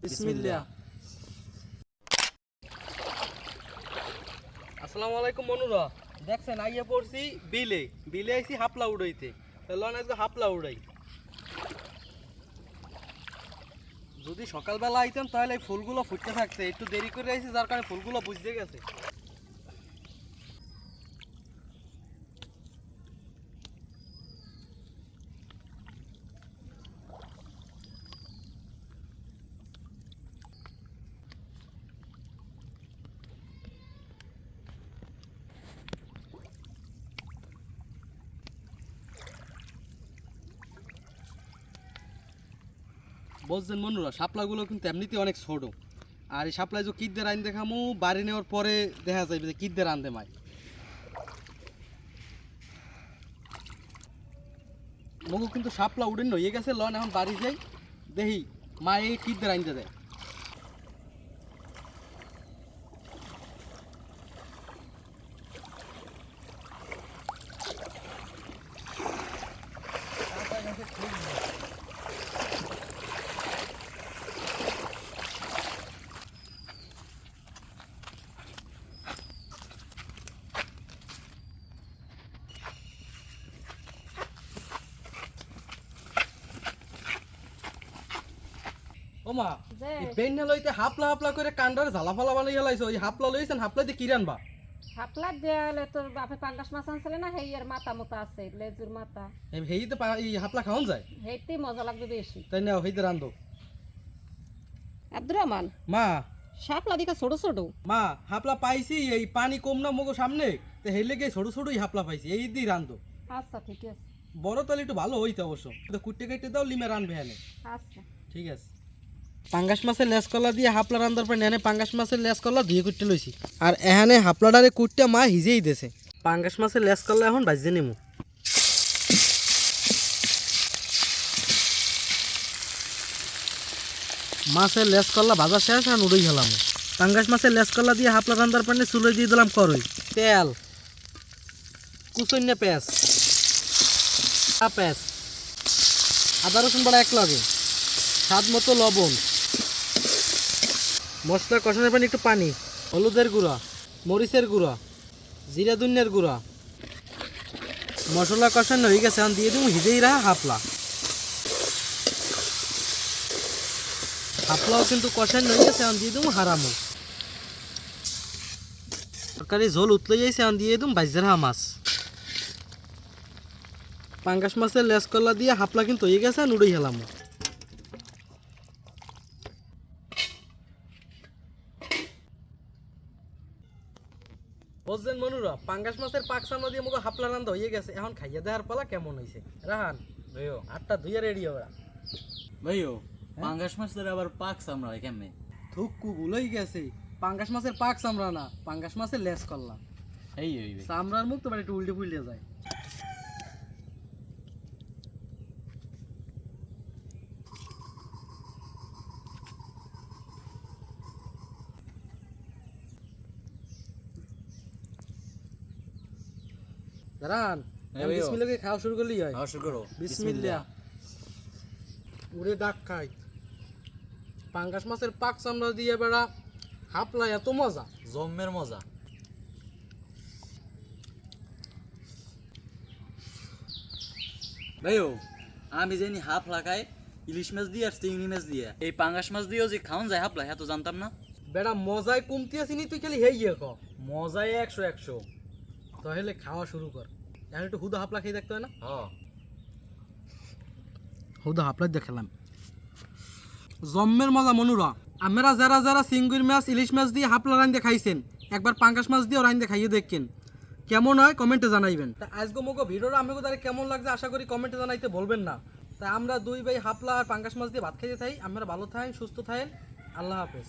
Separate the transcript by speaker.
Speaker 1: বিসমিল্লাহ। আসসালামু আলাইকুম বন্ধুরা, দেখছেন আইয়া পড়ছি বিলে বিলে আইছি হাপলা উড়াইতে। লন আজকে হাপলা উড়াই। যদি সকালবেলা আইতাম তাহলে এই ফুলগুলো ফুটতে থাকতে, একটু দেরি করে আইছি যার কারণে ফুলগুলো বুঝতে গেছে। বলছেন বন্ধুরা, শাপলাগুলো কিন্তু এমনিতে অনেক ছোট, আর এই শাপলায় যে কিদ্দের আইন দেখামু বাড়ি নেওয়ার পরে দেখা যাবে যে কিদ্দের আনতে মায় মগু কিন্তু শাপলা উড়ে নইয়ে গেছে। লন এখন বাড়ি যাই দেখি মা এই কিদ্দের আনতে দেয়। ও মা, এই বেন্না লইতে হাপলা হাপলা করে কান্ডার ঝালা ফালা বানাই হেলাইছো। এই হাপলা লইছেন, হাপলা দিয়ে কি রানবা?
Speaker 2: হাপলা দেয়ালে তোর বাপে পাঙ্গাস মাছ আনছিলে না, হেইয়ের মাথা মতো আছে, লেজুর মাথা।
Speaker 1: হেইতে এই হাপলা খাওয়ান যায়?
Speaker 2: হেইতে মজা লাগবে বেশি।
Speaker 1: তাই নাও হেইতে রান্ধো।
Speaker 2: আব্দুর রহমান,
Speaker 1: মা
Speaker 2: শাপলা দিকা ছোট ছোট।
Speaker 1: মা হাপলা পাইছি, এই পানি কম না মগো সামনে, তো হেই লেগে ছোট ছোটই হাপলা পাইছি, এই দিয়ে রান্ধো।
Speaker 2: আচ্ছা ঠিক আছে।
Speaker 1: বড় তাহলে একটু ভালো হইতে অবশ্য, তো কুটে কেটে দাও, লিমে রানবে হ্যাঁ।
Speaker 2: আচ্ছা
Speaker 1: ঠিক আছে। পাঙ্গাস মাছের লেস কলা দিয়ে হাপলা রান্ধার পর এখানে পাঙ্গাস মাছের লেস কলা ধুয়ে কুটতে লইছি, আর এখানে হাপলাটারে কুটতে মা হিজেই দিয়েছে। পাঙ্গাস মাছের লেস কলা এখন ভাজিয়ে নিমু। মাছের লেস কলা ভাজা শেষ আর উড়েই গেলাম। পাঙ্গাস মাছের লেস কলা দিয়ে হাপলা রান্ধার পর চুলোয় দিয়ে দিলাম করই তেল, কুচন্য পেঁয়াজ, পেঁয়াজ, আদা রসুন বাটা এক লগে, স্বাদ মতো লবণ, মশলা কষানোর পানি একটু পানি, হলুদের গুঁড়া, মরিচের গুঁড়া, জিরা ধনিয়ার গুঁড়া। মশলা কষানো হয়ে গেছে, এখন দিয়ে দেবো হিজেই রাখা হাপলা। হাপলাও কিন্তু কষানো হয়ে গেছে, এখন দিয়ে দেবো হারামো। তরকারি ঝোল উতলে যাইছে, এখন দিয়ে দেবো ভাইজা রাখা মাছ। পাঙ্গাস মাছের লেস কলা দিয়ে হাপলা কিন্তু হয়ে গেছে, আর উড়েই হেলাম। বুঝছেন মনুরা, পাঙ্গাস মাছের পাক সামলা দিয়ে মুখে হাপলা রান্ধা হয়ে গেছে, এখন খাইয়া দেওয়ার পালা কেমন হয়েছে। রাহান
Speaker 3: ভাইও
Speaker 1: আটটা ধুইয়া রেডি হবে।
Speaker 3: ভাইও পাঙ্গাস মাছের আবার পাক সামরা হয় কেমনে?
Speaker 1: থুকু ভুলেই গেছে, পাঙ্গাস মাছের পাক চামড়া না, পাঙ্গাস মাছের লেস করলাম।
Speaker 3: এই হইবে
Speaker 1: চামড়ার মুখ তো একটু উল্টে পুল্টে যায়। দাঁড়ান, বিসমিল্লাহ খাওয়া শুরু করলেই হয়।
Speaker 3: শুরু করো।
Speaker 1: বিসমিল্লাহ। উড়ে ডাক খাই। পাঙ্গাস মাছের পাক চামড়া দিয়ে বেড়া হাপলা এত মজা,
Speaker 3: জম্মের মজা। ভাইও আমি জানি হাফলা খাই ইলিশ মাছ দিয়ে আর চিংড়ি মাছ দিয়ে, এই পাঙ্গাস মাছ দিয়েও যে খাওয়ান যায় হাফলা, হ্যাঁ তো জানতাম না।
Speaker 1: বেড়া মজায় কমতি আসিনি, তুই খালি হেই ক
Speaker 3: মজাই 100
Speaker 1: তাহলে খাওয়া শুরু কর। এখন একটু হুদা হাপলা খেয়ে দেখতে হয় না?
Speaker 3: হ্যাঁ
Speaker 1: হুদা হাপলা দেখালাম, জম্মের মজা মনুরা। আমরা যারা যারা চিংড়ি মাছ ইলিশ মাছ দিয়ে হাপলা রান্ধে খাইছেন, একবার পাঙ্গাস মাছ দিয়েও রান্ধে খাইয়ে দেখেন কেমন হয়, কমেন্টে জানাইবেন। তা আজকে মগো ভিডিওটা আমাকে তারা কেমন লাগছে আশা করি কমেন্টে জানাইতে বলবেন না। তাই আমরা দুই ভাই হাপলা আর পাঙ্গাস মাছ দিয়ে ভাত খাইতে থাই। আমরা ভালো থাকেন, সুস্থ থাকেন, আল্লাহ হাফেজ।